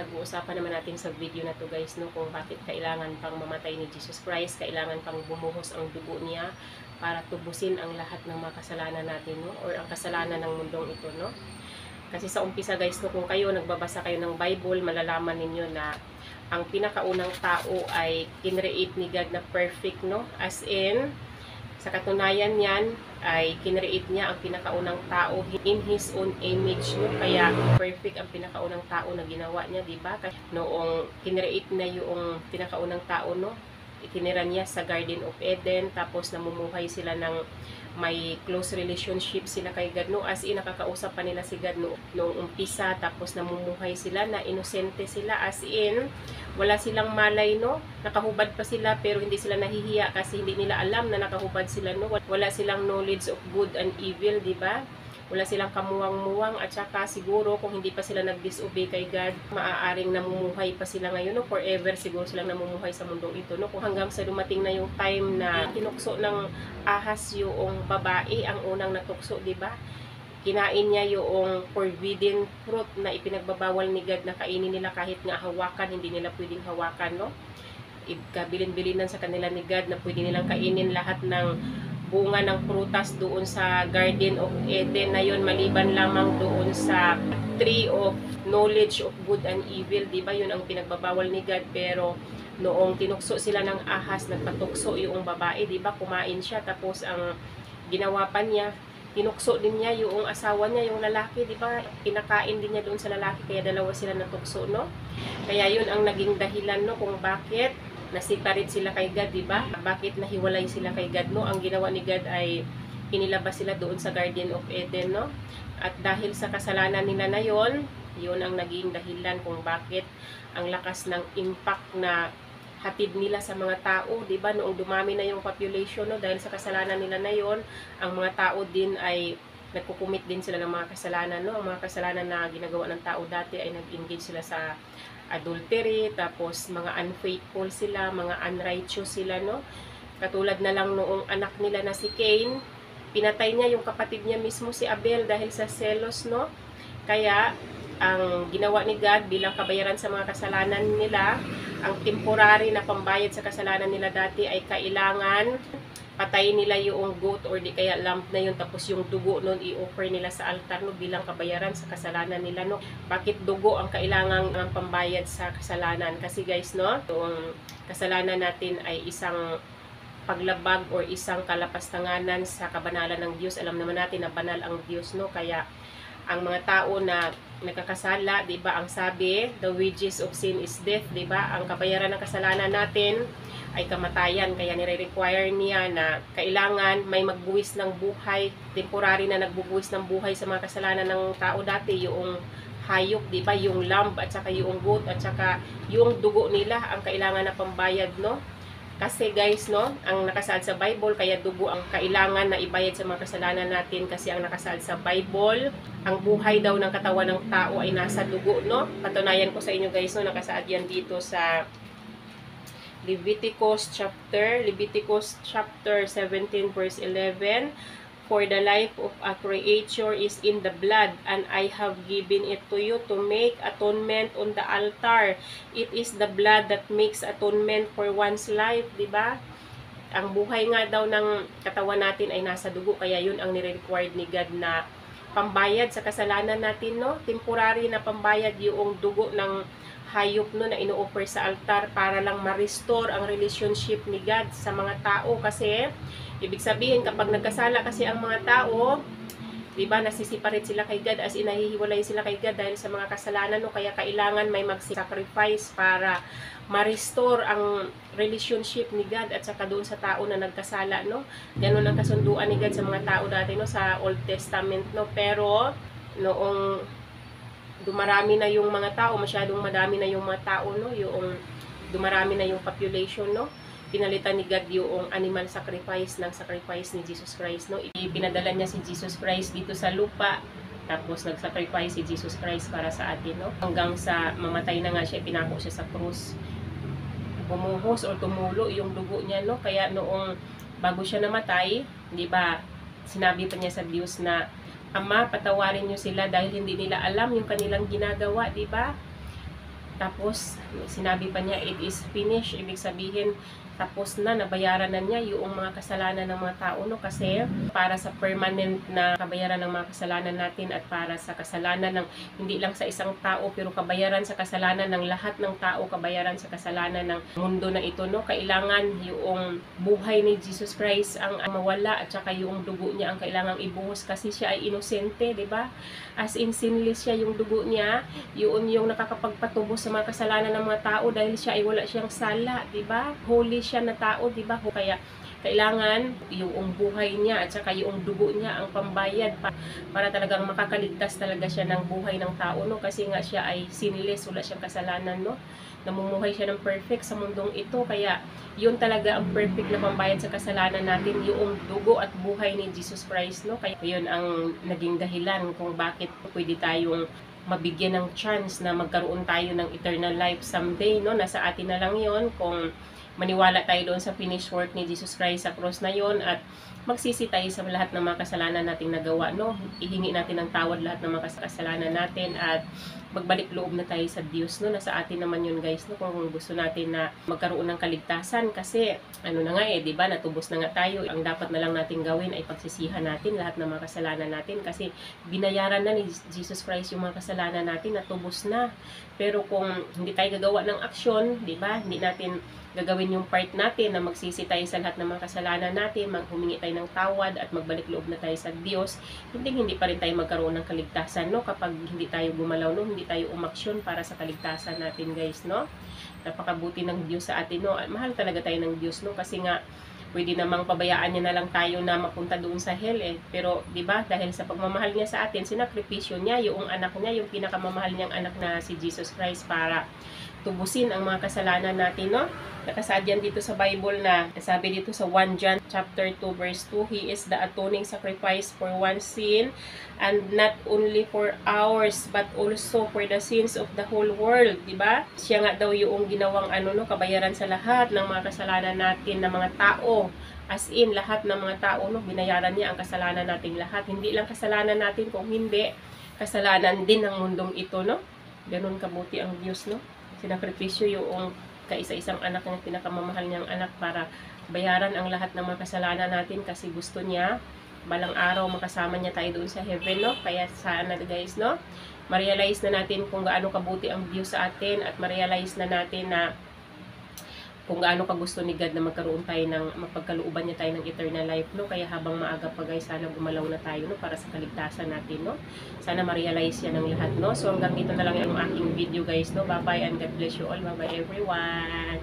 pag-uusapan naman natin sa video na to guys, no, kung bakit kailangan pang mamatay ni Jesus Christ, kailangan pang bumuhos ang dugo niya para tubusin ang lahat ng mga kasalanan natin, no, or ang kasalanan ng mundong ito, no. Kasi sa umpisa guys, no, kung kayo nagbabasa kayo ng Bible, malalaman ninyo na ang pinakaunang tao ay kinreate ni God na perfect, no, as in sa katunayan niyan ay kinreate niya ang pinakaunang tao in His own image, no? Kaya perfect ang pinakaunang tao na ginawa niya, di ba? Noong kinreate na yung pinakaunang tao, no? Itinira niya sa Garden of Eden, tapos namumuhay sila ng may close relationship sila kay God, no? As in, nakakausap pa nila si God noong umpisa, tapos namumuhay sila na inosente sila, as in, wala silang malay, no? Nakahubad pa sila pero hindi sila nahihiya kasi hindi nila alam na nakahubad sila, no? Wala silang knowledge of good and evil, di ba? Wala silang kamuwang-muwang, at saka siguro kung hindi pa sila nag-disobey kay God, maaaring namumuhay pa sila ngayon, no? Forever siguro silang namumuhay sa mundong ito, no? Kung hanggang sa dumating na yung time na tinukso ng ahas yung babae, ang unang natukso, di ba? Kinain niya yung forbidden fruit na ipinagbabawal ni God na kainin nila kahit nga hawakan, hindi nila pwedeng hawakan, no? Kabilin-bilinan sa kanila ni God na pwede nilang kainin lahat ng bunga ng prutas doon sa Garden of Eden na yun, maliban lamang doon sa tree of knowledge of good and evil, di ba? Yun ang pinagbabawal ni God, pero noong tinukso sila ng ahas, nagpatukso yung babae, di ba? Kumain siya, tapos ang ginawa pa niya, tinukso din niya yung asawa niya, yung lalaki, di ba? Pinakain din niya doon sa lalaki, kaya dalawa sila natukso, no? Kaya yun ang naging dahilan, no, kung bakit na-separate sila kay God, di ba? Bakit nahiwalay sila kay God, no? Ang ginawa ni God ay inilabas sila doon sa Garden of Eden, no? At dahil sa kasalanan nila na yon, yun ang naging dahilan kung bakit ang lakas ng impact na hatid nila sa mga tao, di ba? Noong dumami na yung population, no, dahil sa kasalanan nila na yon, ang mga tao din ay nagkukumit din sila ng mga kasalanan, no? Ang mga kasalanan na ginagawa ng tao dati ay nag-engage sila sa adultery, tapos mga unfaithful sila, mga unrighteous sila, no? Katulad na lang noong anak nila na si Cain, pinatay niya yung kapatid niya mismo si Abel dahil sa selos, no? Kaya ang ginawa ni God bilang kabayaran sa mga kasalanan nila, ang temporary na pambayad sa kasalanan nila dati ay kailangan patayin nila yung goat or di kaya lamb na yun, tapos yung dugo nun i-offer nila sa altar, no, bilang kabayaran sa kasalanan nila, no. Bakit dugo ang kailangang pambayad sa kasalanan? Kasi guys, no, yung kasalanan natin ay isang paglabag or isang kalapastanganan sa kabanalan ng Diyos. Alam naman natin na banal ang Diyos, no. Kaya ang mga tao na nagkakasala, di ba, ang sabi, the wages of sin is death, di ba? Ang kabayaran ng kasalanan natin ay kamatayan, kaya nire-require niya na kailangan may magbuwis ng buhay, temporary na nagbubuwis ng buhay sa mga kasalanan ng tao dati, yung hayop, di ba, yung lamb at saka yung goat at saka yung dugo nila ang kailangan na pambayad, no? Kasi guys, no, ang nakasaad sa Bible, kaya dugo ang kailangan na ibayad sa mga kasalanan natin, kasi ang nakasaad sa Bible, ang buhay daw ng katawan ng tao ay nasa dugo, no? Patunayan ko sa inyo guys, no, nakasaad yan dito sa Leviticus chapter 17 verse 11. For the life of a creature is in the blood, and I have given it to you to make atonement on the altar. It is the blood that makes atonement for one's life, di ba? Ang buhay nga daw ng katawan natin ay nasa dugo, kaya yun ang nire-required ni God na pambayad sa kasalanan natin, no? Temporary na pambayad yung dugo ng hayop, no, na ino-offer sa altar para lang ma-restore ang relationship ni God sa mga tao. Kasi ibig sabihin, kapag nagkasala kasi ang mga tao, di ba, nasisiparate sila kay God, as in nahihiwalay sila kay God dahil sa mga kasalanan, no? Kaya kailangan may mag-sacrifice para ma-restore ang relationship ni God at saka doon sa tao na nagkasala, no? Ganun ang kasunduan ni God sa mga tao dati, no, sa Old Testament, no? Pero noong dumarami na yung mga tao, masyadong madami na yung mga tao, no, yung dumarami na yung population, no, pinalitan ni God yung animal sacrifice ng sacrifice ni Jesus Christ, no. Ipinadala niya si Jesus Christ dito sa lupa, tapos nag-sacrifice si Jesus Christ para sa atin, no, hanggang sa mamatay na nga siya, pinako siya sa krus, bumuhos o tumulo yung dugo niya, no. Kaya noong bago siya namatay, di ba, sinabi pa niya sa Diyos na, Ama, patawarin niyo sila dahil hindi nila alam yung kanilang ginagawa, di ba? Tapos, sinabi pa niya, it is finished. Ibig sabihin, tapos na, nabayaran na niya yung mga kasalanan ng mga tao, no? Kasi para sa permanent na kabayaran ng mga kasalanan natin at para sa kasalanan ng hindi lang sa isang tao, pero kabayaran sa kasalanan ng lahat ng tao, kabayaran sa kasalanan ng mundo na ito, no? Kailangan yung buhay ni Jesus Christ ang mawala at saka yung dugo niya ang kailangang ibuhos kasi siya ay inosente, di ba? As in sinless siya, yung dugo niya, yun yung nakakapagpatubos sa mga kasalanan ng mga tao dahil siya ay wala siyang sala, di ba? Holy siya na tao, di ba? Kaya kailangan yung buhay niya at saka yung dugo niya ang pambayad para talagang makakaligtas talaga siya ng buhay ng tao, no? Kasi nga siya ay sinless, wala siyang kasalanan, no? Namumuhay siya ng perfect sa mundong ito, kaya yun talaga ang perfect na pambayad sa kasalanan natin, yung dugo at buhay ni Jesus Christ, no? Kaya yun ang naging dahilan kung bakit pwede tayong mabigyan ng chance na magkaroon tayo ng eternal life someday, no? Nasa atin na lang yon kung maniwala tayo doon sa finished work ni Jesus Christ sa cross na yon at magsisi tayo sa lahat ng mga kasalanan nating nagawa, no? Ihingi natin ng tawad lahat ng mga kasalanan natin at magbalik loob na tayo sa Diyos, no? Nasa atin naman yun, guys, no? Kung gusto natin na magkaroon ng kaligtasan kasi ano na nga di ba? Natubos na nga tayo. Ang dapat na lang natin gawin ay pagsisihan natin lahat ng mga kasalanan natin kasi binayaran na ni Jesus Christ yung mga kasalanan natin, natubos na. Pero kung hindi tayo gagawa ng aksyon, di ba? Hindi natin gagawin yung part natin na magsisi tayo sa lahat ng mga kasalanan natin, maghumingi tayo ng tawad at magbalik loob na tayo sa Diyos, hindi pa rin tayo magkaroon ng kaligtasan, no? Kapag hindi tayo gumalaw, no? Hindi tayo umaksyon para sa kaligtasan natin, guys, no? Napakabuti ng Diyos sa atin, no? Mahal talaga tayo ng Diyos, no? Kasi nga pwede namang pabayaan niya na lang tayo na mapunta doon sa hell, pero di ba dahil sa pagmamahal niya sa atin, sinakripisyo niya yung anak niya, yung pinakamamahal niyang anak na si Jesus Christ para tubusin ang mga kasalanan natin, no? Nakasaad yan dito sa Bible na sabi dito sa 1 John chapter 2 verse 2, He is the atoning sacrifice for one sin, and not only for ours but also for the sins of the whole world, di ba? Siya nga daw yung ginawang kabayaran sa lahat ng mga kasalanan natin na mga tao. As in, lahat ng mga tao, no, binayaran niya ang kasalanan nating lahat. Hindi lang kasalanan natin, kung hindi, kasalanan din ng mundong ito, no? Ganun kabuti ang Diyos, no? Sinakripisyo yung kaisa-isang anak ng pinakamamahal niyang anak para bayaran ang lahat ng mga kasalanan natin kasi gusto niya balang araw makasama niya tayo doon sa heaven, no? Kaya sana, guys, no? Ma-realize na natin kung gaano kabuti ang Diyos sa atin at ma-realize na natin na kung gaano kagusto ni God na magkaroon tayo ng mapagkalooban niya tayo ng eternal life, no? Kaya habang maaga pa, guys, sana gumalaw na tayo, no? Para sa kaligtasan natin, no? Sana ma-realize yan ng lahat, no? So hanggang dito na lang yung aking video, guys, no? Bye-bye and God bless you all. Bye-bye everyone!